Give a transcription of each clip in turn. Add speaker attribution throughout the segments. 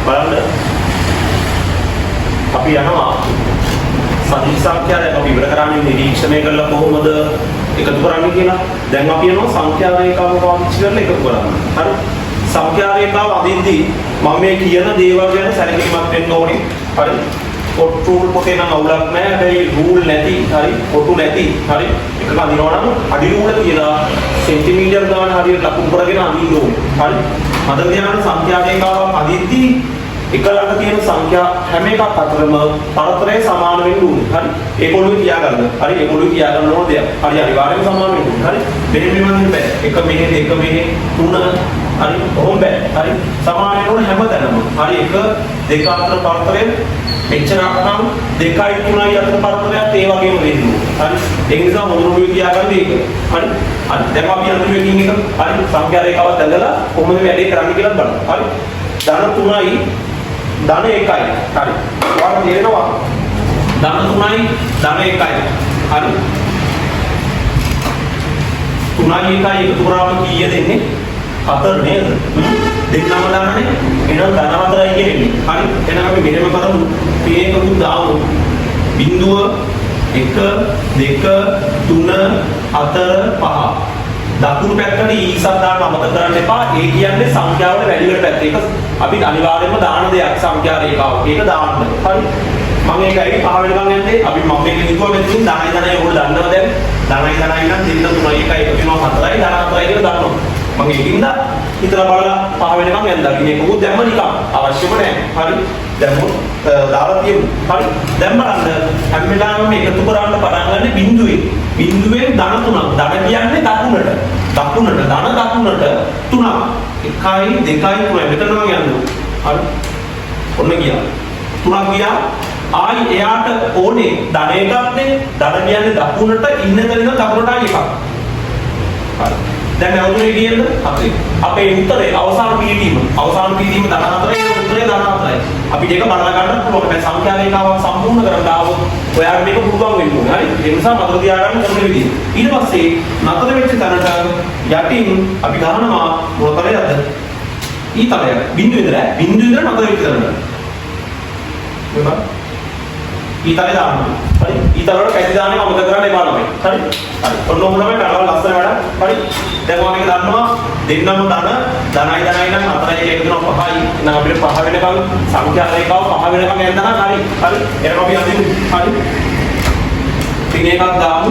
Speaker 1: බලන්න අපි යනවා සදිශ සංඛ්‍යා දැන් අපි ඉවර කරන්නේ නිරීක්ෂණය කරලා කොහොමද එකතු කරන්නේ කියලා. දැන් අපි යනවා සංඛ්‍යා රේඛාව පාවිච්චි කරලා එකතු කරන්න. හරි. සංඛ්‍යා රේඛාව අදින්දී මම මේ කියන දේවල් ගැන සැලකිලිමත් වෙන්න ඕනේ. හරි. රූල් පොතේ නම් අවුලක් නැහැ. හැබැයි රූල් නැති, හරි, කොටු නැති, හරි. එකක අදිනවා නම් අඩි රූල කියලා සෙන්ටිමීටර් ගාන හරියට ලකුණු කරගෙන අදින්න ඕනේ. හරි. මතක තියාගන්න සංඛ්‍යා රේඛාවක් අදිද්දී එක ළඟ තියෙන සංඛ්‍යා හැම එකක් අතරම පරතරය සමාන වෙන්න ඕනේ. හරි. ඒක ඔළුවේ තියාගන්න. හරි. ඒක ඔළුවේ තියාගන්න ඕන දෙයක්. හරි. අනිවාර්යයෙන්ම සමාන වෙන්න ඕනේ. හරි. මෙන්න මෙන්න බෑ. එක මෙහෙ දෙක මෙහෙ තුන හරි. කොහොම බෑ. හරි. සමාන වෙන්න ඕනේ හැමතැනම. හරි. එක දෙක අතර පරතරය මෙච්චරක් නම් 2යි 3යි අතර පරතරයක් ඒ වගේම වෙන්න ඕනේ. හරි. ඒ නිසා මොන ඔළුවේ තියාගන්න ඒක. හරි. හරි. දැන් අපි අන්තිමේ එකින් එක හරි සංඛ්‍යා රේඛාවක් ඇඳලා කොහොමද වැඩේ කරන්නේ කියලා බලමු. හරි. ධන 3යි ධන 1යි. හරි. ඔයාලට තේරෙනවා? ධන 3යි ධන 1යි. හරි. 3යි 1යි එකතු කරාම කීයද එන්නේ? 4 නේද? දෙන්නම දාන්නේ. එහෙනම් ධන 4යි කියන්නේ. හරි. එහෙනම් අපි මෙහෙම කරමු. මේකකුත් දාමු. බිංදුව 1 2 3 4 5. දකුණු පැත්තට ඊසත් දාන්න අමතක කරන්න එපා. ඒ කියන්නේ සංඛ්‍යාවල වැඩි වෙන පැත්ත. ඒක අපි අනිවාර්යයෙන්ම දාන දෙයක් සංඛ්‍යා රේඛාව. ඒක දාන්න. හරි. මම ඒකයි 5 වෙනකන් යන්නේ. අපි මම මේක හිතුවා මෙතනින් ධනයි ධනයි ඕගොල්ලෝ දන්නවා දැන්. ධනයි ධනයි නම් 2 3 1 එකතු වෙනවා 4යි ධන 4යි කියලා දන්නවා. මම ඒකින්ද හිතලා බලලා 5 වෙනකන් යන්දා. ඉතින් ඒක උත් දැම්ම නිකන් අවශ්‍යම නැහැ. හරි. දැම්මොත් දාලා තියෙමු. හරි. දැන් බලන්න හැම වෙලාවෙම එකතු කරන්න පටන් ගන්න බිඳුවේ. බිඳුවෙන් ධන 3ක්. ධන කියන්නේ දකුණට. දකුණට ධන දකුණට 3ක්. 1යි 2යි 3යි මෙතනම යන්නේ. හරි. ඔන්න ගියා. 3ක් ගියා. ආයි එයාට ඕනේ ධන එකක්නේ. ධන කියන්නේ දකුණට ඉන්න තැන දකුණට ආයි එකක්. හරි. දැන් නැවතුනේ කියන්නේ අපේ උත්තරේ අවසාන පිළිවීම ධන 4යි උත්තරේ ධන 4යි. අපි මේක බලලා ගන්න පුළුවන්. මේ සංඛ්‍යා රේඛාවක් සම්පූර්ණ කරන්න ආවොත් ඔයාලට මේක පුළුවන් වෙන්න ඕනේ. හරි. ඒ නිසා මතක තියාගන්න කරන විදිහ. ඊට පස්සේ නතර වෙච්ච තැනට යටින් අපි ගන්නවා මොන තරයක්ද? ඊතරය. බිංදුව ඉඳලා නතර වෙච්ච තැනට. ඊතරය දාන්න. හරි. ඊතර වල කැටි දාන්නේ අමතක කරන්න එපා ළමයි. හරි. හරි. ඔන්න ඔහොම තමයි කරලා ලස්සන වැඩ. හරි. දැන් ඔයා මේක දන්නවා දෙන්නම ධනයි නම් 4යි එකතු වෙනවා 5යි. එහෙනම් අපිට 5 වෙනකන් සංඛ්‍යා රේඛාව 5 වෙනකන් යන්න හරි. හරි. එහෙනම් අපි අදිමු. හරි. පින් එකක් දාමු.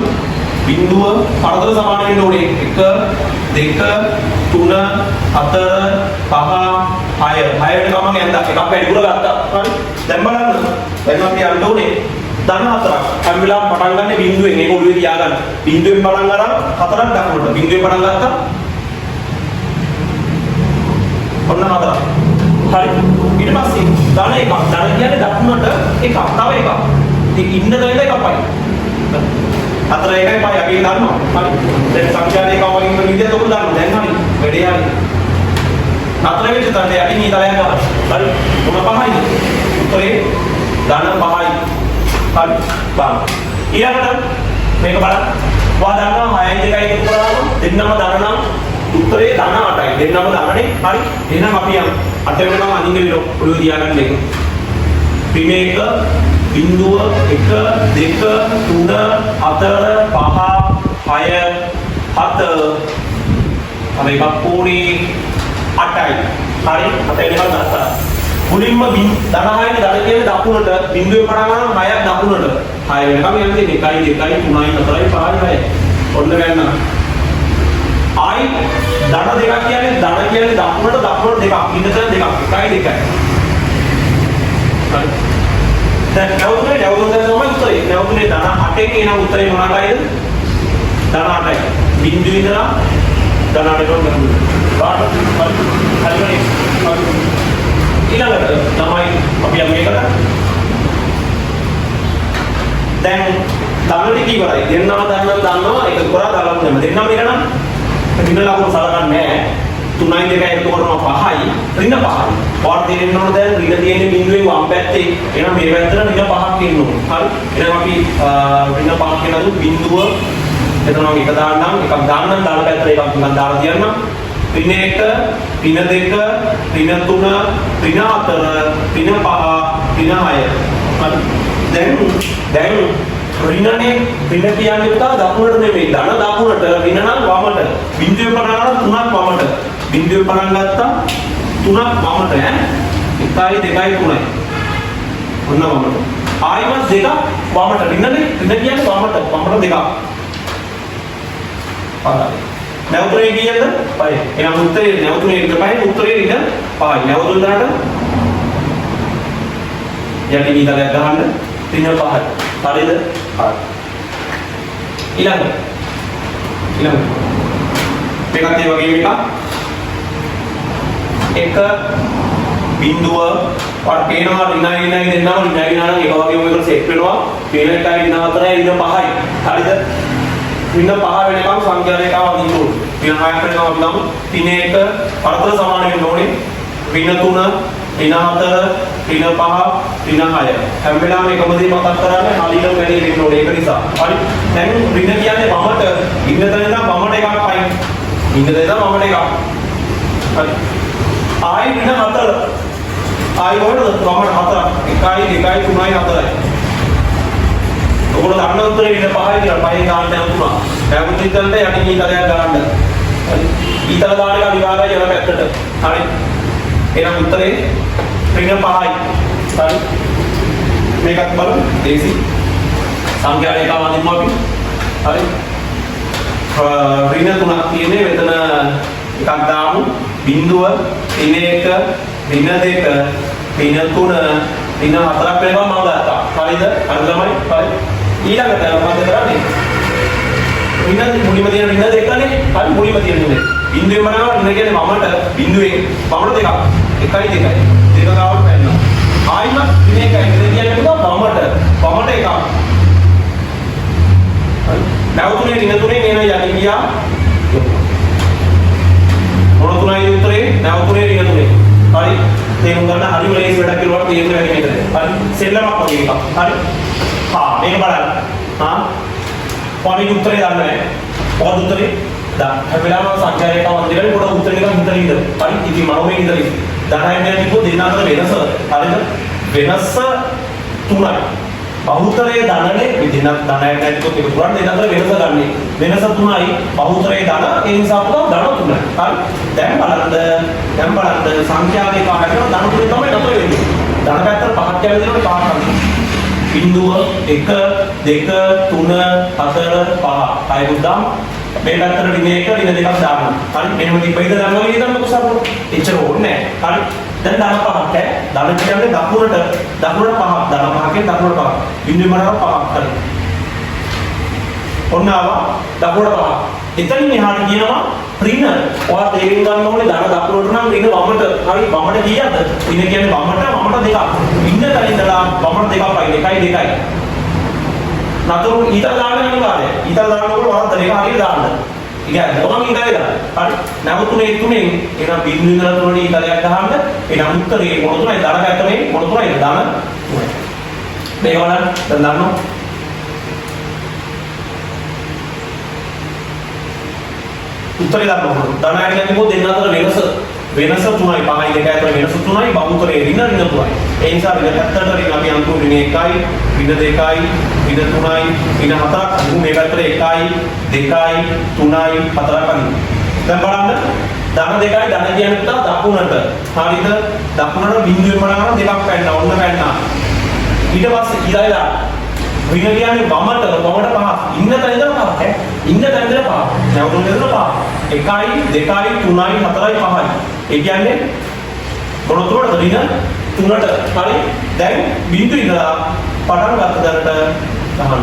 Speaker 1: බිංදුව පරතර සමාන වෙන්න ඕනේ. 1 2 3 4 5 6 වෙනකම් මම යන්දා. එකක් වැඩිපුර ගත්තා. හරි. දැන් බලන්න. දැන් අපි යන්න ඕනේ ධන 4ක්. හැම වෙලාවෙම පටන් ගන්න බිංදුවෙන්. ඒක ඔළුවේ තියාගන්න. බිංදුවෙන් පටන් අරන් 4ක් දකුණට. බිංදුවෙන් පටන් ගත්තා. ඔන්න 4ක්. හරි. ඊට පස්සේ ධන එකක්. ධන කියන්නේ දකුණට එකක්. තව එකක්. ඉතින් ඉන්න තැනට එකක් පයි. 4 1යි පයි අපි දන්නවා. හරි. දැන් සංඛ්‍යා රේඛාව වලින් ඉන්න විදිහට ඔක දන්නවා. දැන් හරි. වැඩේ හරි. 4 වෙච්ච තැනට යටින් ඊතරයක් ගන්න. හරි. මොන 5යිද? උත්තරේ ධන 5යි. හරි. බලන්න. ඊළඟට මේක බලන්න. ඔයා දන්නවා 6යි 2යි එකතු කරාම දෙන්නම ධන නම් උත්තරේ ධන 8යි. දෙන්නම ධනනේ. හරි. එහෙනම් අපි යමු. 8 වෙනකම් අනින්න ඔළුවේ තියාගන්න මේක. ත්‍රිමේක බිංදුව 1 2 3 4 5 6 7 අපි එකක් පොණේ 8යි. හරි. 8 වෙනකම් ගත්තා. මුලින්ම ධන 6යි ධන කියන්නේ දකුණට බිංදුවෙන් පටන් ගන්න 6ක් දකුණට 6 වෙනකම් යන්නේ 1යි 2යි 3යි 4යි 5යි 6යි ඔන්න ගන්න ආයි ධන දෙකක් කියන්නේ දකුණට දෙකක් ඉන්නතන දෙකක් 1යි 2යි හරි දැන් නැවතුනේ තමයි උත්තරේ නැවතුනේ ධන 8න් එන උත්තරේ මොනවාටයිද ධන 8යි බිංදුවේ ඉඳලා ධන 8ට ගන්න හරි ඊළඟට තමයි අපි යන්නේ මේකට. දැන් ධන ටික ඉවරයි. දෙන්නම දන්නවා ඒක කරා දාලා දෙන්නම දෙන්නම ඉරනම් දින ලකුණු සලකන්නේ නැහැ. 3යි 2යි එකතු කරනවා 5යි. ඍණ 5යි. පාඩ දෙන්න ඕන දැන් ඍණ තියෙන්නේ බිංදුවෙන් වම් පැත්තේ. එහෙනම් මේ පැත්තට ඍණ 5ක් ඉන්න ඕන. හරි. එහෙනම් අපි ඍණ 5ක් කියනදු බිංදුව එතන එක දාන්නම් එකක් දාන්නම් දාන පැත්තට එකක් නිකන් දාලා තියන්නම්. ඍණ 1, ඍණ 2, ඍණ 3, ඍණ 4, ඍණ 5, ඍණ 6. දැන් ඍණනේ ඍණ කියන්නේ පුතා දකුණට නෙමෙයි ධන දකුණට ඍණ නම් වමට. බිඳුවේ පටන් ගන්න 3ක් වමට. බිඳුවේ පටන් ගත්තා 3ක් වමට ඈ. 1යි 2යි 3යි. ඔන්න වමට. ආයිමත් 2ක් වමට. ඍණනේ ඍණ කියන්නේ වමට දෙකක්. පහයි. නැවතුනේ කීයද? 5. එහෙනම් උත්තරේ නැවතුනේ ඍණ 5 උත්තරේ ඍණ 5යි. නැවතුන දාට යටි නීතලයක් ගහන්න ඍණ 5යි. හරිද? හරි. ඊළඟ මේකත් ඒ වගේම එකක්. බිඳුව වට පේනවා ඍණයි දෙන්නම ඍණයි නම් ඒක වගේම මේකට සෙට් වෙනවා. පේන එකයි ඍණ 4යි ඍණ 5යි. හරිද? ඍණ 5 වෙනකම් සංඛ්‍යා රේඛාව අදින්න ඕනේ. ඍණ 6ක් වෙනකම් අපි ගමු. ඍණ 1 පරතර සමාන වෙන්න ඕනේ. ඍණ 3 ඍණ 4 ඍණ 5 ඍණ 6. හැම වෙලාවෙම එකම දේ මතක් කරන්නේ හරියටම වැඩි වෙන්න ඕනේ. ඒක නිසා. හරි. දැන් ඍණ කියන්නේ වමට ඉන්න තැන ඉඳන් වමට එකක් පයින්. ඉන්න තැන ඉඳන් වමට එකක්. හරි. ආයි ඍණ 4. ආයි වලට වමට 4ක්. 1යි 2යි 3යි 4යි. ඔයගොල්ලෝ දන්න උත්තරේ ඍණ 5යි කියලා 5යි ගන්න යන තුනක්. දැන් උත්තරෙට යටි නීතලයක් ගන්න. හරි. ඊතල දාන එක අනිවාර්යයි යන පැත්තට. හරි. එහෙනම් උත්තරේ ඍණ 5යි. හරි. මේකත් බලමු. දේසි සංඛ්‍යා රේඛාව අඳිමු අපි. හරි. ඍණ 3ක් තියෙන්නේ මෙතන එකක් දාමු. බිඳුව ඍණ 1 ඍණ 2 ඍණ 3 ඍණ 4ක් වෙනවා මම ගත්තා. හරිද? අර ළමයි. හරි. ඊළඟට මොකද කරන්නේ? ඍණ මුලින්ම තියෙන ඍණ 2නේ. හරි මුලින්ම තියෙන ඍණ. බිඳුවේ මනාව ඍණ කියන්නේ වමට බිඳුවේ වමට දෙකක්. 1යි 2යි. දෙක ගාවට පැන්නා. ආයිමත් ඍණ 1යි ඍණ කියන්නේ පුතා වමට එකක්. හරි. නැවතුනේ ඍණ 3 නේන යටි ගියා. මොන 3යි උත්තරේ? නැවතුනේ ඍණ 3. හරි. තේරුම් ගන්න හරිම ලේසි වැඩක් කියලා තේරුම් ගන්න මේකද. හරි. සෙල්ලමක් වගේ එකක්. හරි. මේක බලන්න. පොඩි උත්තරේ දන්නේ නැහැ. පොඩි උත්තරේ දා. හැම වෙලාවෙම සංඛ්‍යා රේඛාව අඳින්න පොඩි උත්තරේ එකක් හිතලා ඉන්න. හරි. ඉතින් මනෝමය ඉඳලා ඉන්න. 10යි කියපුවොත් දෙන්න අතර වෙනස. හරිද? වෙනස 3යි. බහුතරයේ ධනනේ විදින 10යි කියපුවොත් ඒක පුරන්න දෙන්න අතර වෙනස ගන්නෙ. වෙනස 3යි. බහුතරයේ ධන ඒ නිසා පුතා ධන 3යි. හරි. දැන් බලන්න සංඛ්‍යා රේඛාව හැදෙන ධන 3 තමයි නතර වෙන්නේ. ධන පැත්තට 5ක් කියලා දෙනකොට 5ක් අඳින්න. බිඳුව 1 2 3 4 5 හයි බුද්දම් මේ පැත්තට ඍණ 1 ඍණ 2ක් දාන්න. හරි මෙහෙම තිබ්බයිද දන්නවා කියලා හිතන්නකො සරලව. එච්චර ඕනේ නැහැ. හරි දැන් ධන 5ක් ඈ. ධන කියන්නේ දකුණට 5ක්. ධන 5කින් දකුණට 5ක්. බිඳුවේ මනාව 5ක් හරි. ඔන්න ආවා දකුණට 5ක්. එතනින් එහාට කියනවා ඍණ. ඔයා තේරුම් ගන්න ඕනේ ධන දකුණට නම් ඍණ වමට. හරි වමට කීයද? ඍණ කියන්නේ වමට දෙකක්. ඉන්න තැන ඉඳලා වමට දෙකක් පයින් 1යි 2යි. නතර ඊතල දාන්න අනිවාර්යයි. ඊතල දානකොට වරද්ද දෙක හරියට දාන්න. ඉතින් මොනම ඉඳලා දාන්න. හරි. නැවතුනේ තුනෙන් එන බිඳු ඉඳලා තුනට ඊතලයක් ගහන්න. එන උත්තරේ මොන තුනයි? ධන පැත්තේ මොන තුනයි? ධන 3යි. මේක බලන්න. දැන් දන්නවා. උත්තරේ ගන්න ඕන. ධන කියන්නේ මොකද දෙන්න අතර වෙනස 3යි 5යි 2යි අතර වෙනස 3යි බහුතරේ ඍණ 3යි. ඒ නිසා ඍණ පැත්තට ඍණ අපි අන්තිම ඍණ 1යි ඍණ 2යි ඍණ 3යි ඍණ 4ක් අනිත් මේ පැත්තට 1යි 2යි 3යි 4ක් අනිත්. දැන් බලන්න ධන 2යි ධන කියන්නේ පුතා දකුණට. හරිද? දකුණට බිඳුවේ මනාව දෙකක් පැන්නා. ඔන්න පැන්නා. ඊට පස්සේ ඊළඟට ඍණ කියන්නේ වමට 5ක්. ඉන්න තැන ඉඳලා 5ක් ඈ. ඉන්න තැන ඉඳලා 5ක්. නැවතුන ඉඳලා 5ක්. 1යි 2යි 3යි 4යි 5යි. ඒ කියන්නේ මොන තුනටද ඍණ 3ට. හරි. දැන් බිඳු ඉඳලා පටන් ගත්ත දැනට ගහන්න.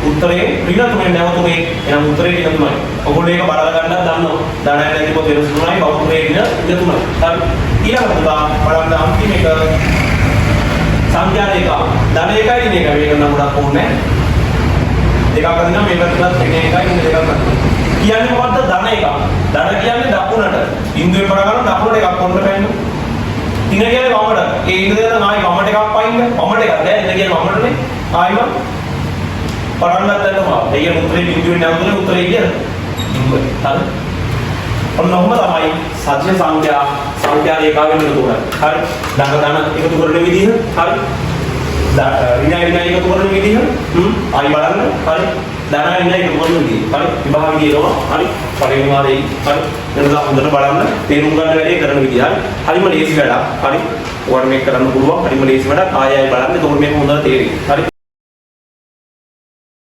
Speaker 1: උත්තරේ ඍණ 3 නැවතුනේ. එහෙනම් උත්තරේ ඍණ 3යි. ඔයගොල්ලෝ ඒක බලලා ගන්නත් දන්නවා. ධනය නැතිව වෙනස් 3යි බහුතරේ ඍණ 3යි. හරි. ඊළඟට බලන්න අන්තිම එක සංඛ්‍යා රේඛාව. ධන 1යි ඍණ 1යි මේක නම් ගොඩක් ඕනේ. දෙකක් අදිනවා මේ පැත්තට ඍණ 1යි ඍණ 2ක් අදිනවා. කියන්නේ මොකද්ද? ධන 1ක්. ධන කියන්නේ දකුණට. බිඳුවේ පටන් ගන්න දකුණට එකක් කොන්න පැන්න. ඍණ කියන්නේ වමට. ඒ ඉඳලා ආයි වමට එකක් පයින්න. වමට එකක් නෑ. ඍණ කියන්නේ වමටනේ. ආයිම පටන් ගන්න තැනම. ඒ කියන්නේ උත්තරේ බිඳුවේ නැවතුනේ උත්තරේ කියන. හරි. ඔන්න ඔහම තමයි සත්‍ය සංඛ්‍යා රේඛාවෙන් එකතු කරන්නේ. හරි. ධන එකතු කරන විදිහ. හරි. ඍණ එකතු කරන විදිහ. ආයි බලන්න. හරි. ධන ඍණ එකතු කරන විදිහ. හරි. විභාග විදිහනවා. හරි. පළවෙනි වාරේ. හරි. එතන හොඳට බලන්න තේරුම් ගන්න වැඩේ කරන විදිහ. හරි. හරිම ලේසි වැඩක්. හරි. ඔයාලට මේක කරන්න පුළුවන්. හරිම ලේසි වැඩක්. ආයෙ බලන්න. එතකොට මේක හොඳට තේරෙයි. හරි.